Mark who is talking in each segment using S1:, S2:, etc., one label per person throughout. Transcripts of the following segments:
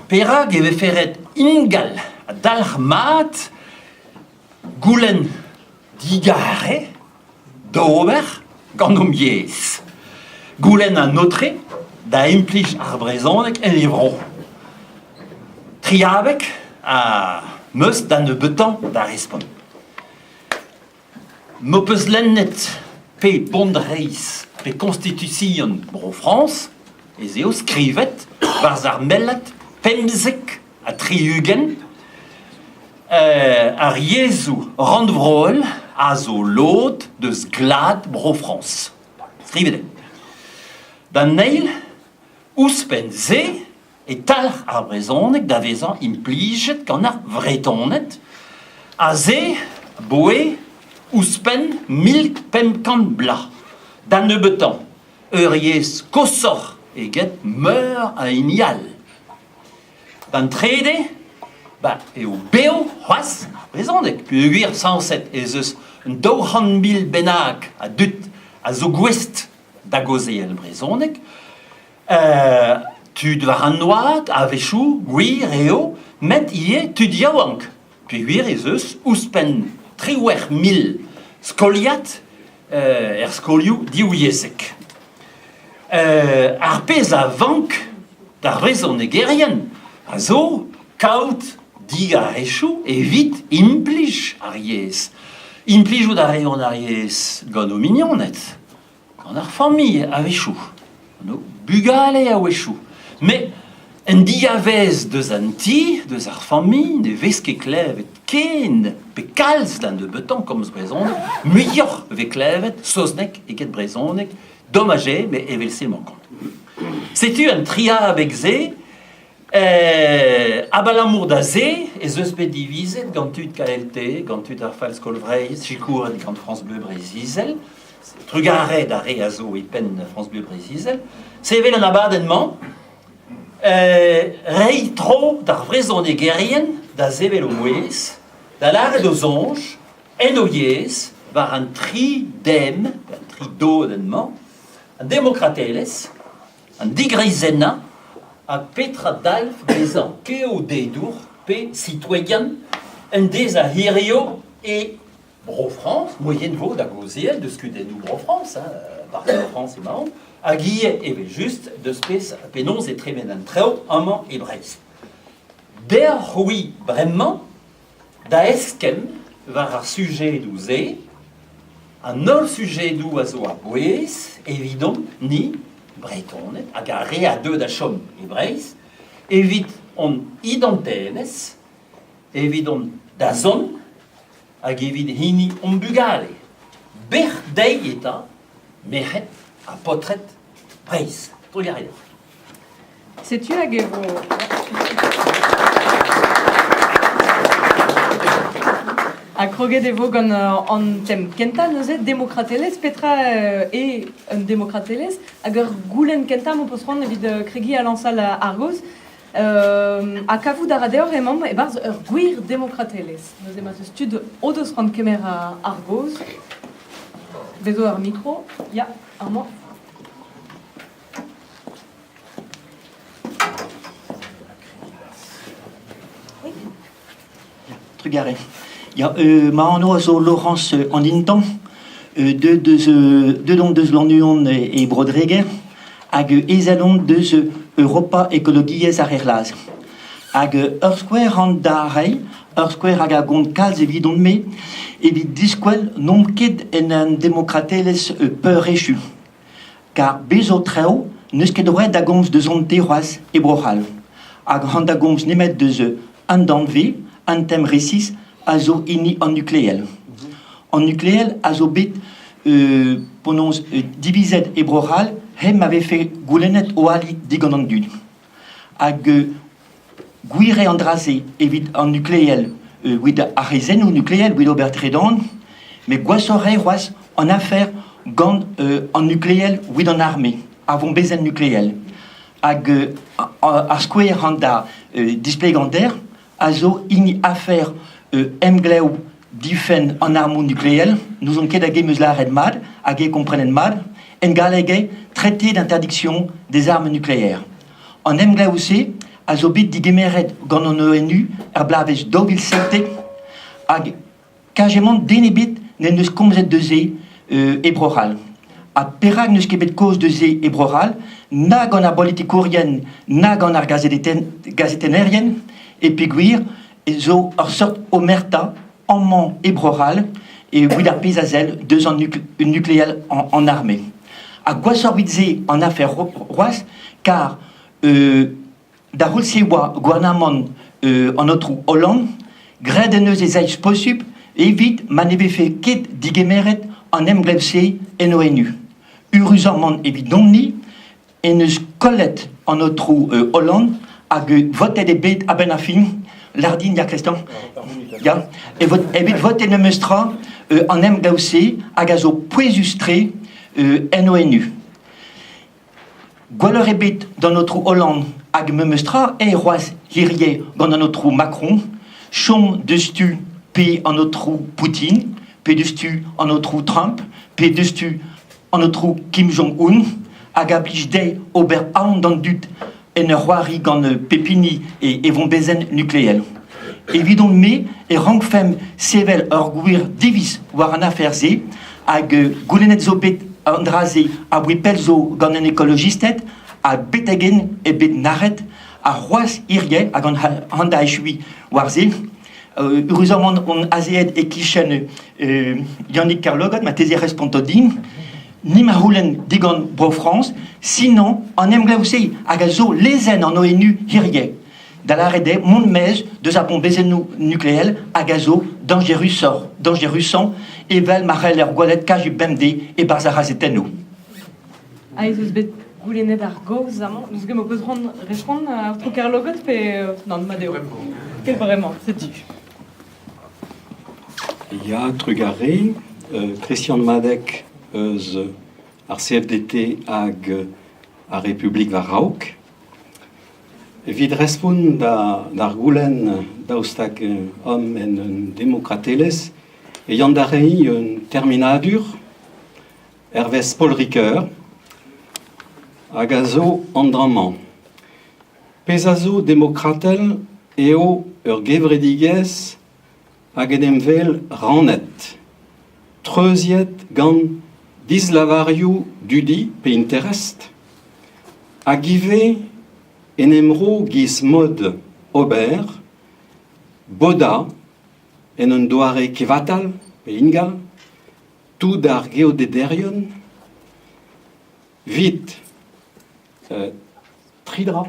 S1: Pera geve feret ingal a dalmat goulen digare d'ober gant yes. Goulen a notre da implij ar brezonek en livro. Triabek a meus dan de betan da respon. Mopez lennet pe bondreis pe constitution bro France ez eo skrivet vars ar mellet pemzek a triugen ar Jesu randvrol a zo lot deus glad bro France. Skrivet. Dan neil ouspen ze et tal ar brezonek da vezan implijet gant ar vretonet a ze boe ouspen 1500 bla. Dan de betan, euriez kosor eget meur a inial. Dan trede, eo beo c'hoaz ar brezonek. Puguir 107 ez eus un 200.000 bennak a dut a zo gwest da goze el brezonek. Tud war an noad a vechou, gwir eo, met ie tud yaouank. Puguir ez eus ouspen 3.000 skoliat skolioù diouiezek. Ar pez a vank da brezonegerien a zo kaout diga rechou evit implij ar yez. Implijout a reon ar yez gant o mignonnet, gant ar famille a vechou, gant o bugale a wechou. Me en diavez deus an ti, deus ar famille, ne vez ket klevet ken, pe kalz dan de betan komz brezonek, muioc'h ve klevet, sosnek eket brezonek, dommage, me evelse mankant. Setu an tria abek ze, abalamour da ze, ez eus bet divizet gant tud KLT, gant tud ar fals kolvreiz, chikouret gant France Bleu Brezizel, trugaret a re a zo e pen France Bleu Brezizel, sevel an abadenman, rei tro d'ar vrezonegerien da zevel o mouez, da lare do zonj, en o yez, war an tri dem, an tri dodenman, an demokrateles, an digreizenna, a petra dalf bezan keo dedour pe citoyen en dez a hirio e bro France, moyen vo da goziel, de skudennou bro France, par France e maon, a guillet eve just de spes penons et tremen an treo amant e breiz. Der oui bremment da eskem var ar sujet ze, an ol sujet a zo a bouez, evidon ni bretonet, hag a re a deud a chom e breiz, evit on idantenes, evidon da zon, hag evit hini on bugale. Ber dei eta, mechet a potret breiz. Trugaret.
S2: Setu hag evo... A kroget evo gant an tem kenta neuzet demokrateles, petra e un demokrateles, hag ur goulen kenta mo poz c'hoant evit kregi a lansal ar goz, a kavout a radeor emañ e barz ur gwir demokrateles. Neuze mat eus tud o deus c'hoant kemer ar goz. Bezo ar mikro, ya, ar moa.
S3: Trugaret. Ja, ma anno zo Laurence an intan, deux l'Union et Brodreger, hag ezalon deus Europa ekologiez ar erlaz. Hag ur skouer an da rei, ur skouer hag a gont kalz evidon me, evit diskwel nom ket en an demokrateles peur echu. Car bezo treo, neus ket oret da gomz deus on teroaz e brochal. Hag an da gomz nemet deus an danve, an tem resis, a zo ini an nukleel. An nukleel a zo bet ponons divizet e brochal, hem ave fe goulennet o ali digant an dud. Hag gwire an draze evit an nukleel wid a rezen ou nukleel wid ober tredan, me gwasore roaz an afer gant an nukleel wid an arme, avon bezen nukleel. Hag ar skouer an da displegander, a zo ini afer emgleu difen an armo nukleel, nous on ket hag eus laret mad, hag komprenen mad, en galege traité d'interdiction des armes nucléaires. En emgleu se, a zo bet digemeret gant an ONU ar blavez 2007 hag kajement denebet n'en eus komzet de ze ebroral. A perag neus kebet koz de ze ebroral, na gant ar politikourien, na gant ar gazetenerien, e peguir, zo ar sort omerta, amman ebroral, et oui ar pez a zel, deus an nucléal en armée. A gwasor ze en affaire roaz, car da roul sewa gouvernement en notre Hollande, gred en eus ez aiz posub, evit man eve fe ket digemeret en emglevse en ONU. Urusament evit domni, en eus kollet en notre Hollande, hag votet e bet a ben a fin, lardin ya Christian, ya, evit votet ne meustra en emglevse hag a zo poezustre en ONU. Gwaleur e bet dans notre Hollande hag me meustra e roaz hirie gant an notre Macron, chom deus-tu pe an notre Poutine, pe deus-tu an notre Trump, pe deus-tu an notre Kim Jong-un, hag a blij deiz ober aon d'an dut en ur c'hoari gant pepini e vont bezen nucléel. Evidon me e rankfem sevel ur gwir divis war an afer ze, hag goulennet zo bet andraze a wipel zo gant an ekologistet, a betegen e bet naret, a c'hoaz irie, hag an handa echui war ze, urusament on azeet e kichen Yannick Carlogot, ma teze responsodin, ni ma roulen digant bro France, sinon en emglevse hag a zo lezen en ONU irie. Da la rede mont mez deus a pon bezen nucléel hag a zo dangerusant, evel marel ur gwalet kaj bemde e barz a razetenno.
S2: A ez eus bet goulennet ar gaoz amañ, nous gem o peus respond ar tro Carlogot pe... non, ma deo. Quel vraiment, c'est tu.
S4: Ya trugare, Christian Madec eus ar CFDT hag a Republik war Raok. Evit respond d'ar goulenn daoustak om en un demokratelez, e yandarei un terminadur, Hervès Paul Ricoeur, hag a zo andramman. Pez a zo demokratel eo ur gevredigez hag edemvel rannet. Treuziet gant dislavarioù dudi pe interest, hag ive en emro giz mod ober, boda en un doare kevatal pe ingal, tout ar geodederion, vit tridra,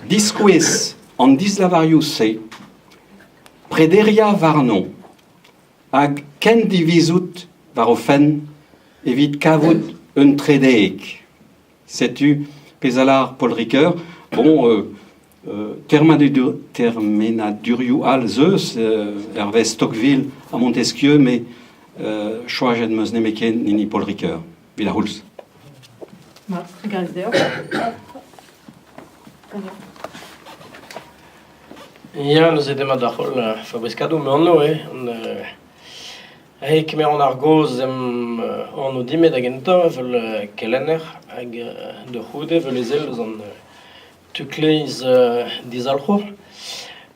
S4: diskouez an dislavarioù se, prederia varnon, hag ken divizout var o fen evit kavout un tredeek. Setu pezalar Paul Ricoeur, bon, termenadurioù al zeus, Hervès Tocqueville a Montesquieu, mais choajet meus nemeken nini Paul Ricoeur. Vila Hulz.
S2: Regarde deo.
S5: Ja, nous edem ad ar c'hol fabriskadou, me anno, Eik me an ar goz an o dimet hag enta vel kelenner hag de c'houde vel ezel eus an tukleiz dizalc'hor.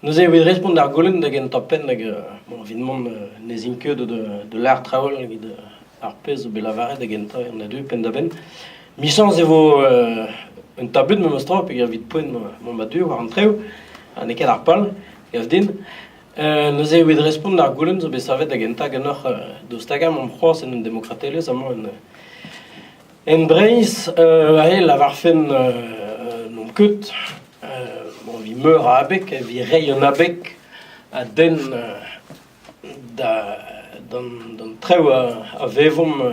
S5: Nous e oet respond ar golenn hag enta pen hag videmont nez inket de l'ar traol hag ar pez o belavaret hag enta an adu pen da ben. Michans evo un tabut me mostra pe vid poen mon madu war an treo an eket ar pal gav din. Nous e oet respond ar goulenn zo besavet hag enta gannoc'h daoustagam am c'hoaz en un demokratelez amañ en breiz a lavar fen nom ket vi meur a abek, vi rei an abek a den d'an treo a vevom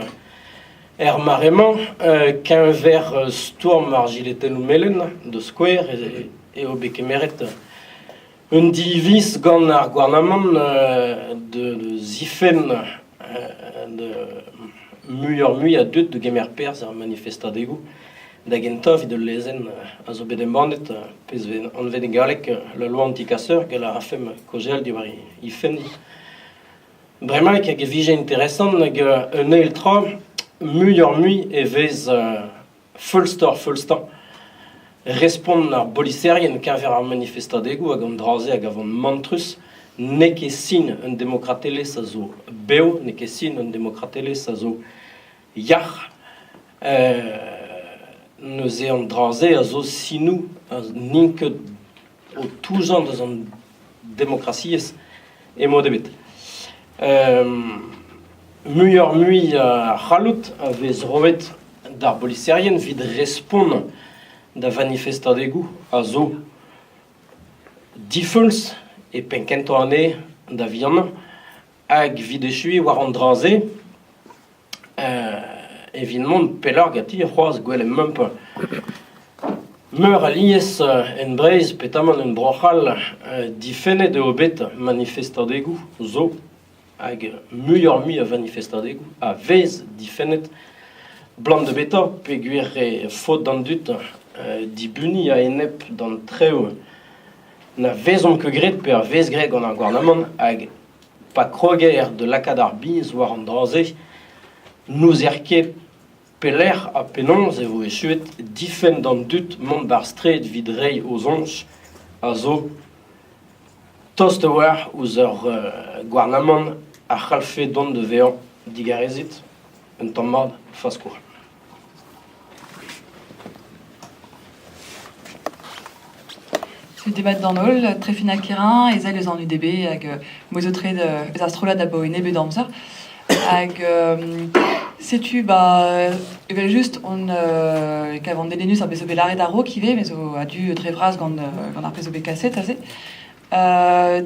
S5: maremañ qu'un ver storm ar giletennoù melen de skouer e o bet kemeret un divis gant ar gouarnamant de zifen de mui a deuet de gemer perz ar manifestadegou da genta vid lezen a zo bet embannet pez an vet galek la loi anti-casseur gant a rafem kojel di war i fen. Bremaik hag e vije interesant hag un eil tra mui e vez fulstan respond à Bolisserien qu'à faire un manifestadego, à Gandraze, à Gavon Mantrus, n'est que signe un démocratele sazo beo, n'est que signe un démocratele sazo yach, nous ayons drasé à zo sinou, ni que au tout genre de une démocratie et modébit. Meilleur mui halut avait zrovet d'arbolisserien vid respond da manifestadego à zo diffuls et penkento année d'avion ag videchui war an draze évidemment pelar gati roaz gwel même pas meur alies en breiz petaman en brochal difene de obet manifestadego zo ag meilleur mi a manifestadego a vez difenet blanc de beta peguer faute dans dut dibuni a enep dans treo na vezon que gret per vez greg en gouvernement ag pa kroger de l'acadar biz war an draze nous erke peler a penons e vo echuet difen dans dut mont bar stret vidrei aux onches a zo tost war ouz gouvernement a chalfe don de vean digarezit un tammad faskour.
S6: Le débat dans l'ol, très fin acquérant, et les en UDB, avec moisotré des astrolades d'abo et nebe d'amzer. Avec, sais-tu, il y juste, qu'avant des lénus, avait sauvé l'arrêt d'arro qui va, mais a dû très vras quand on a pris sauvé cassette, assez.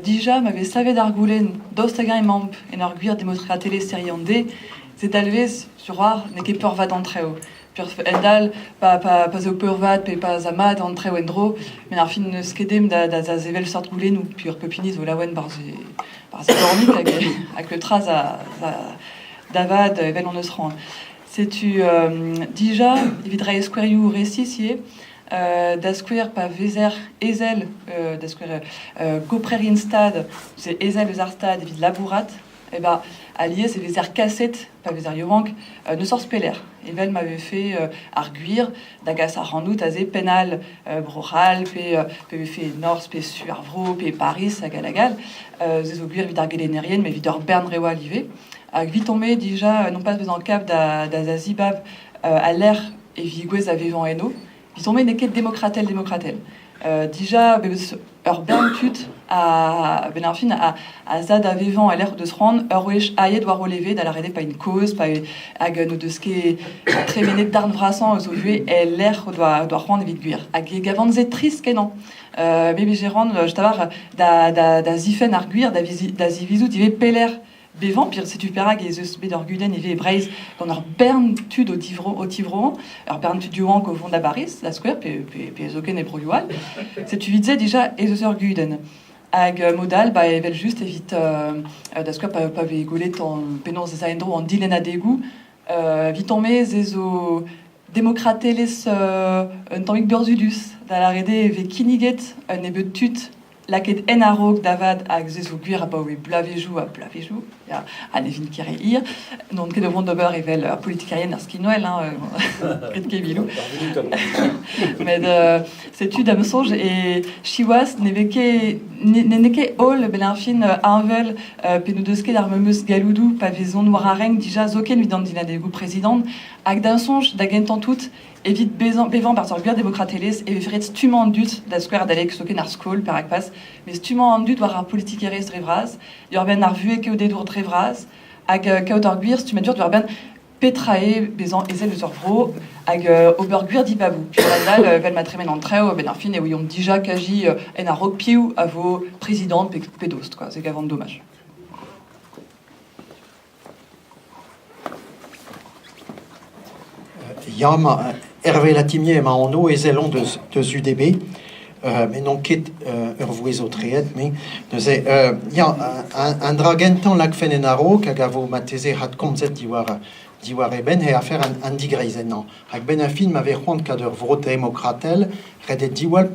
S6: Déjà, m'avait savé d'argoulen, d'ostagan et mamp, et n'arguir démontrer à télé série en D, c'est alvé sur rare, n'est qu'est peur va d'entrée haut. Endal, pas au purvat, pas amad, entre wendro, mais ar fin skedem da zevel sort goulen ou pur pepinis ou lawen par ze dormit avec le traz à davad evel on eus ran. C'est-tu déjà vidra esqueriou récissier da square pas vezer ezel da square goprerin stad c'est ezel eus ar stad vid labourat et allié c'est vezer cassette pas vezer yovank ne sort speller Evel m'avait fait arguire d'agas à randout azé pénal brochal pe fait nord pe suarvro pe Paris à Galagal zes auguir vid argelenérien mais vidor bern rewa livé avec vite tombé déjà non pas en cap d'azazibab à l'air et vigouez à vivant eno vite tombé n'est que démocratel déjà urbain tut à benarfin à zad à vivant à l'air de se rendre wesh aïe doit relever d'aller arrêter pas une cause pas ag nous de ce qui est très véné d'arn vrassant aux ouvriers et l'air doit rendre vite guir ag gavant zet triste que non bébé gérant je t'avoir da zifen arguir da zivizu divé peller Bévant, pire c'est tu perag et zeus bedorguden et breiz qu'on a bern tud au tivron, alors bern tud du wank au fond d'Abaris, la square, pe zoken et broyual, c'est tu vidze déjà et zeus orguden. Ag modal, evel juste évite da square pas véhiculer ton pénons des aendro en dilena dégoût, vite tomber zezo démocrateles un tomik d'orzudus, da la rede ve kiniget un ebe tut laquet enarok davad a zezo guir a baoue blavejou a nevin kere ir non ket de wondober evel politikarienne ar ski Noël ket kevilou mais c'est tu da mensonge et chiwas neke all belinfin anvel penudeske d'ar memeus galoudou pavezon noir areng déjà zoken vidant dina de goût président ak d'un songe da gentan tout évite bévant par sorguer démocrateles et ferait stumant dut da square d'Alex soken ar skol per ak pass mais stumant dut war ar politikeres drevraz urben ar vue que des dour drevraz ak kaut ar guir stument dur urben petrae bezan ezel de sorvro ak oberguir di babou puis là vel matremen en treo ben ar fin et oui on déjà kaji en ar rock piou à vos présidents pédost quoi c'est gavant dommage.
S7: Yama Hervé Latimier ma en et zelon de UDB mais non ket urvouez au triet mais il y a un dragentan lac fenenaro kagavo mateze hat komzet diwar eben et affaire un digreizenan ak benafin m'avait rond kader vrot démocratel redet diwal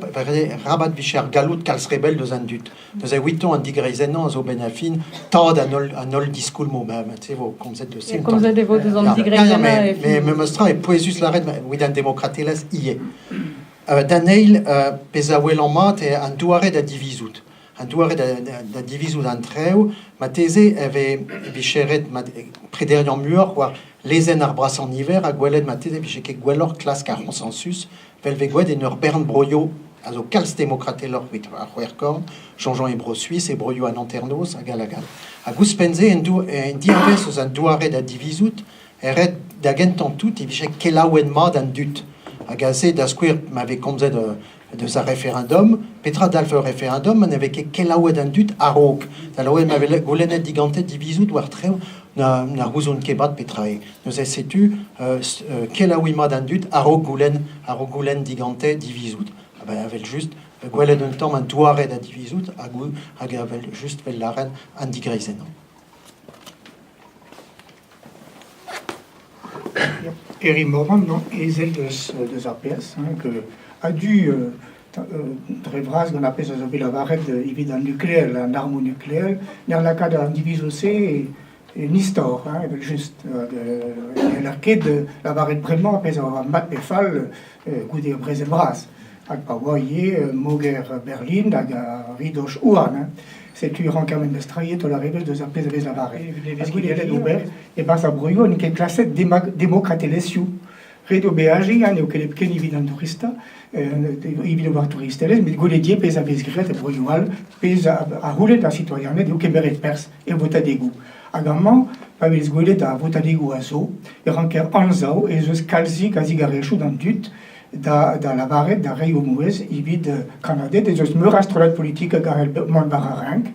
S7: rabat vicher galout kals rebel de zandut de 8 ans un digreizenan zo benafin tad anol discoul mo même tu sais vos komzet de sim
S2: komzet de vos de zand digreizenan
S7: mais me mostra et poesus la red with un démocrateles ie Daneil, Pesaouel en mat et un douaret da divisout. Un douaret da divisout entreu, ma thèse avait bicheret prédérian mur, ou les en arbras en hiver, à Goueled ma thèse bicheket Gouelor classe car consensus, Velvegoued et Nurbern Broyo, also Kals démocraté leur huit à Huercorn, Jean-Jean Hébro Suisse et Broyo à Nanternos, à Galagal. À Gouspenze, en diaves aux un douaret da divisout, eret d'agentant tout, et bicheket Kelaoued mad en dut. À Gazé, d'Asquir m'avait composé de sa référendum, Petra d'Alpha référendum, on avait Kelaoued en dut à Roque. Alors, m'avait goulenet diganté divisout, ou artreu, na rouzon kebat Petrae. Nous essayons Kelaoued mad en dut à Roque goulen diganté divisout. Ben, avec juste, goulet d'un temps, un douaret da divisout, avec juste la reine en digrizen.
S8: Eri Moran, non, ezel deus APS, que a dû drevras gant APS a zo bet lavaret evit an nukleel, an armo nukleel, ner lakad an diviso-se nistor, evel just, l'ar ket lavaret bremañ APS a mat pefal goude brezel bras. Hag pa oa moger Berlin hag a ridoch ouan. C'est-tu rankamen de straiet la rebel de APS a vez lavaret. Parce qu'il y a l'ouvert, et bas a broyo en ket klaset démocratelesiou. Redo beaji, ne o kelepken evit an tourista, evit o war touristelez, met goledie pez a vez gret e broyoal, pez a roulet a citoyennet, eo keberet pers e votadegou. Hag amman, pa vez golet a votadegou a zo, e ranker anzao, e zeus kalzik a zigarechou d'an dut, da lavaret, da rei o mouez, evit kanadet, e zeus meur astrolat politik a garel man var a rank,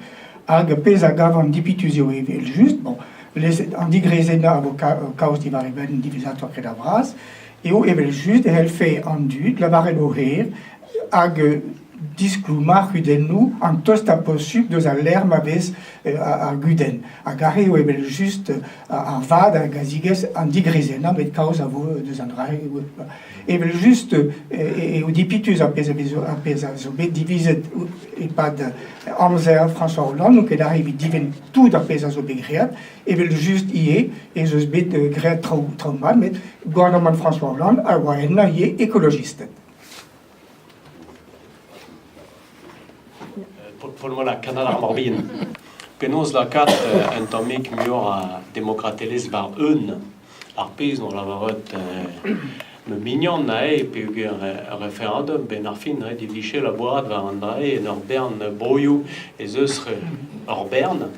S8: hag pez a gav an dipituzio evel just, bon, an digrezena avo kaos di var even divisator kred a bras, eo evel just, el fe an dut, lavaret o her, hag disklou mar guden nou, an tost a posup deus a lerm a vez a guden. Hag a eo evel just ar vad hag a zigez an digrezena, met kaos avo deus an rai. Evel just eo dipituz a pez a zo bet divizet e pad Amzer François Hollande, nou ket a evit diven tout a pez a zo bet great, evel just ie, e zeus bet great traumat, met gouvernement François Hollande a oa enna ie ekologiste.
S5: Pour la Canada Morbin. Penaos la kat un tammik mur a demokratelez var eun ar pez no lavaret me mignon na e pe référendum ben ar fin di viché la boad var an drae en ur bern broioù e zeus ur bern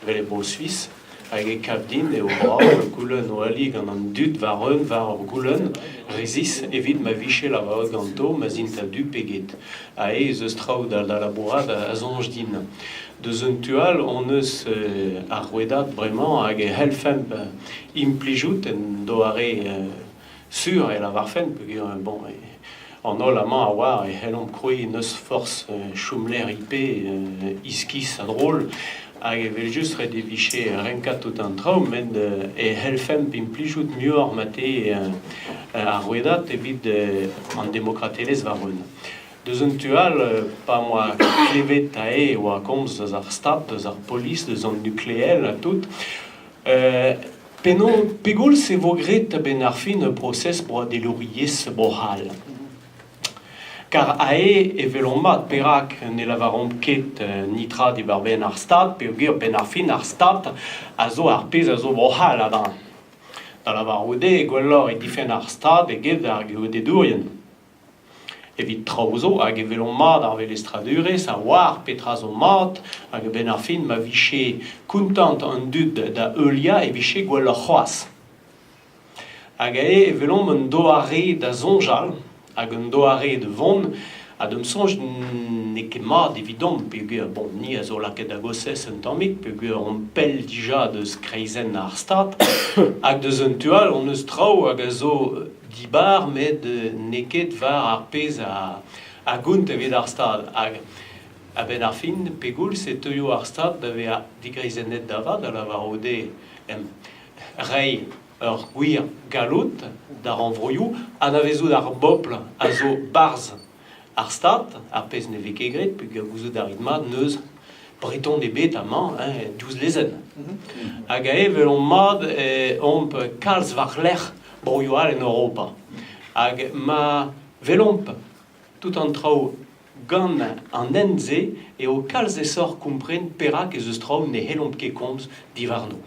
S5: vel e bro Suisse hag e kavdin e o bra goulen o ali gant an dut var eun var ur goulen rezis evit ma viché la vaot ganto ma zinta du peget a e zeus traoù da la boad a zonj din. Deus un tual, on eus ar rouedat bremañ hag e helfemp implijout en do are sur e la varfen, peogwir, bon, an ol amañ a war e helomp kroe neus force choumler IP iskis a drol, hag evel just red e viché renkat tout an traoù, men e helfemp implijout muor mate ar rouedat evit an demokratelez var eun. Deus un tual, pa moa klevet a e oa komz deus ar stat, deus ar polis, deus an nukleel a tout. Pegoul se vo gret ben ar fin e proses bro delouriez bohal. Car a e velon mat perak ne lavarom ket nitra di bar ben ar stat, peogir ben ar fin ar stat a zo ar pez a zo bohal adan. Da lavar oude, gwellor e difen ar stat e get ar geude dourien. Evit traozo hag e velon mat ar vel estradurez a war petra zo mat hag ben ar fin ma viché kontant an dud da eulia e viché gwellor c'hoaz. Hag e velon un doare da zonjal hag un doare de vont a deum sonj ne ket mat evidon peogwir, bon, ni a zo laket da gossez un tammik, peogwir on pell dija deus kreizen ar stat hag deus un tual on eus traoù hag a zo dibar met neket var ar pez a gount evit ar stad hag a ben ar fin pegoul se teuio ar stad da ve a digreizennet davad a lavar ode rei ur gwir galot da renvroioù an avezout ar bopl a zo barz ar stad ar pez ne ve kegret pe a gouzout ar ritmat neus breton de bet amañ douz lezen hag a e velon mat omp kalz var l'er broioal en Europa. Hag ma velomp
S9: tout en trau gant an enze, et au calz essor comprenne pera que ze strau ne helomp ket komz divarno.